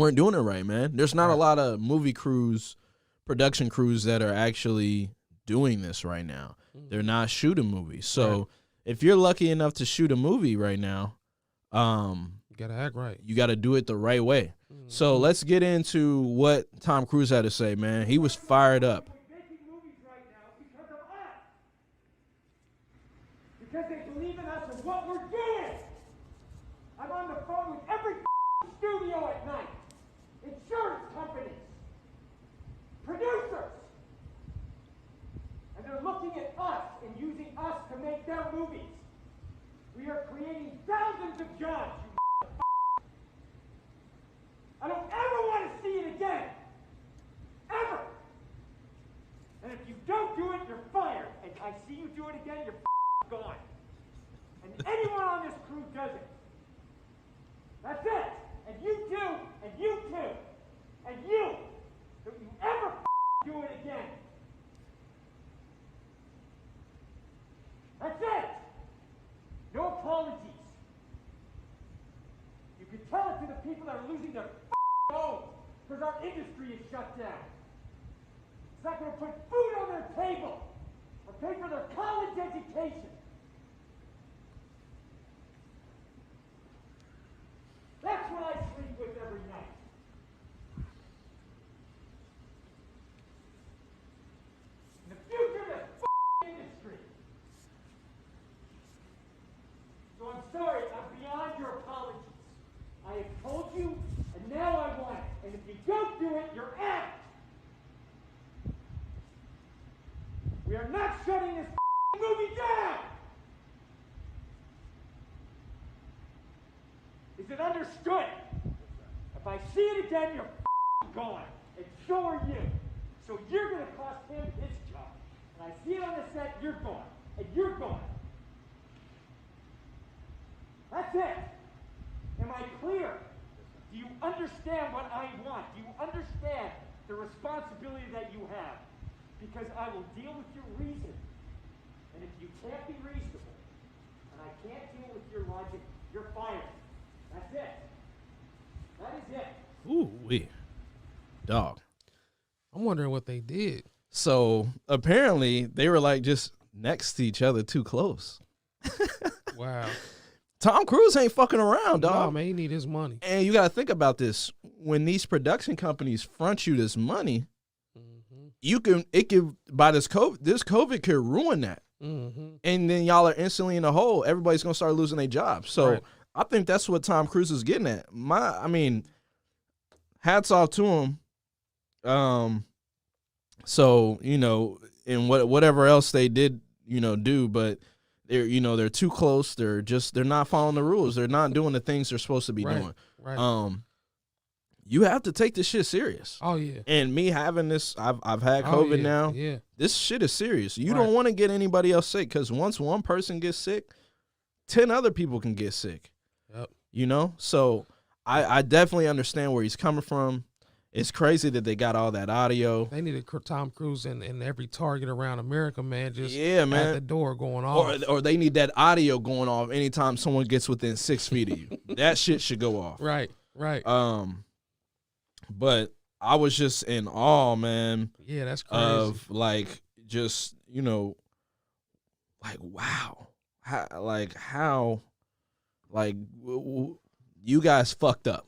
weren't doing it right, man. There's not a lot of movie crews, production crews that are actually doing this right now. They're not shooting movies. So if you're lucky enough to shoot a movie right now, you gotta act right. You got to do it the right way. So let's get into what Tom Cruise had to say, man. He was fired up. Because they believe in us and what we're doing. I'm on the phone with every studio at night, insurance companies, producers, and they're looking at us and using us to make their movies. We are creating thousands of jobs, you I don't ever want to see it again. Ever. And if you don't do it, you're fired. And I see you do it again, you're gone. And anyone on this crew does it. That's it. And you too, and you too, and you. Don't you ever do it again. That's it. No apologies. You can tell it to the people that are losing their homes because our industry is shut down. It's not going to put food on their table or pay for their college education. That's what I sleep with every night. And the future of this industry. So I'm sorry, I'm beyond your apologies. I have told you, and now I want it. And if you don't do it, you're out. We are not shutting this movie down. Is it understood? If I see it again, you're gone. And so are you. So you're going to cost him his job. And I see it on the set, you're gone. And you're gone. That's it. Am I clear? Do you understand what I want? Do you understand the responsibility that you have? Because I will deal with your reason. And if you can't be reasonable, and I can't deal with your logic, you're fired. That's it. That is it. Ooh, dog. I'm wondering what they did. So apparently they were like just next to each other too close. Wow. Tom Cruise ain't fucking around, dog. No, man, he need his money. And you got to think about this. When these production companies front you this money, by this COVID could ruin that. And then y'all are instantly in the hole. Everybody's going to start losing their jobs. So I think that's what Tom Cruise is getting at. Hats off to him. So, and whatever else they did, do, but they're too close. They're not following the rules. They're not doing the things they're supposed to be doing. Right. You have to take this shit serious. Oh yeah. And me having this, I've had COVID now. Yeah. This shit is serious. You don't want to get anybody else sick because once one person gets sick, 10 other people can get sick. Yep. So I definitely understand where he's coming from. It's crazy that they got all that audio. They needed Tom Cruise in every Target around America, man. Just man. At the door going off. Or they need that audio going off anytime someone gets within 6 feet of you. That shit should go off. Right. But I was just in awe, man. Yeah, that's crazy. Of wow. You guys fucked up.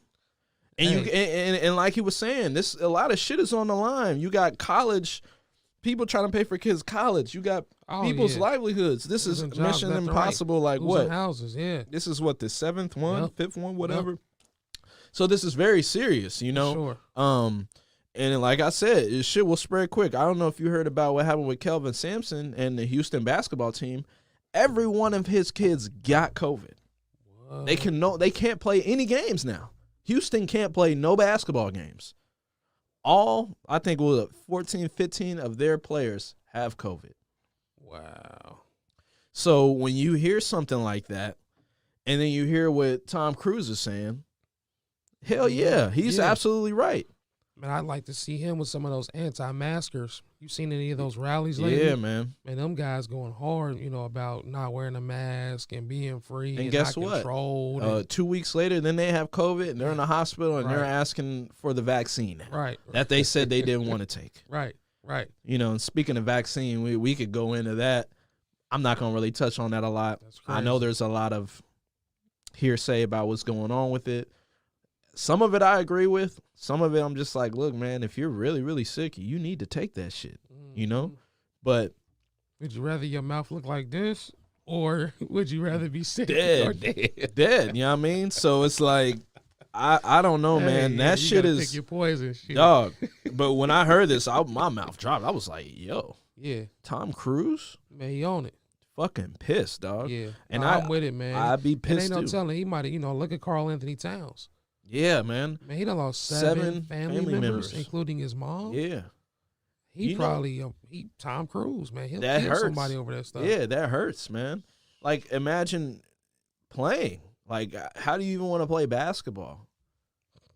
And and like he was saying, a lot of shit is on the line. You got college people trying to pay for kids' college. You got people's livelihoods. This is Mission Impossible. Like what? Houses, yeah. This is what, the 7th one, 5th one, whatever. Yep. So this is very serious, Sure. And like I said, this shit will spread quick. I don't know if you heard about what happened with Kelvin Sampson and the Houston basketball team. Every one of his kids got COVID. What? They can't play any games now. Houston can't play no basketball games. I think 14, 15 of their players have COVID. Wow. So when you hear something like that, and then you hear what Tom Cruise is saying, hell yeah, he's absolutely right. Man, I'd like to see him with some of those anti-maskers. You seen any of those rallies lately? Yeah, man. Man, them guys going hard, about not wearing a mask and being free And guess not what? controlled. 2 weeks later, then they have COVID and they're in the hospital and they're Right. asking for the vaccine Right. that they said they didn't want to take. Right. Right. And speaking of vaccine, we could go into that. I'm not going to really touch on that a lot. That's I know crazy. there's a lot of hearsay about what's going on with it. Some of it I agree with. Some of it I'm just like, look, man, if you're really, really sick, you need to take that shit, Mhm. But Would you rather your mouth look like this, or would you rather be sick or dead, dead, you know what I mean? So it's like, I don't know, man. Hey, That you shit gotta is pick your poison. Shit. dog. But when I heard this, my mouth dropped. I was like, yo, Yeah, Tom Cruise, man, he on it. fucking pissed, dog. Yeah, And I'm with it, man. I'd be And pissed ain't no too. telling. He might have, look at Carl Anthony Towns. Yeah, man. Man, he done lost seven family members, members. including his mom. Yeah. He You know- probably Tom Cruise, man. He'll That kill hurts. somebody over that stuff. Yeah, that hurts, man. Like, imagine playing. Like, how do you even want to play basketball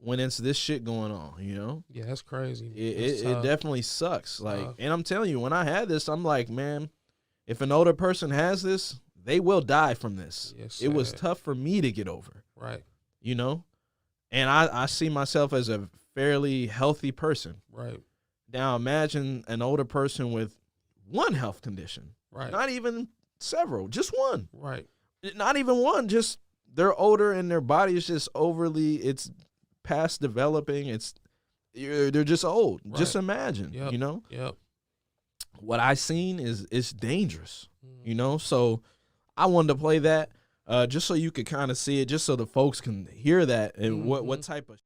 when it's this shit going on, Yeah, that's crazy. It definitely sucks. Like, Tough. and I'm telling you, when I had this, I'm like, man, if an older person has this, they will die from this. Yes, It was sad. tough for me to get over, Right, And I see myself as a fairly healthy person. right, Now, imagine an older person with one health condition, right, not even several, just one. right. Not even one, just they're older and their body is just it's past developing. They're just old. Right. Just imagine, Yep. Yep. What I seen is dangerous, Mhm. So I wanted to play that just so you could kind of see it, just so the folks can hear that and what Mhm. type of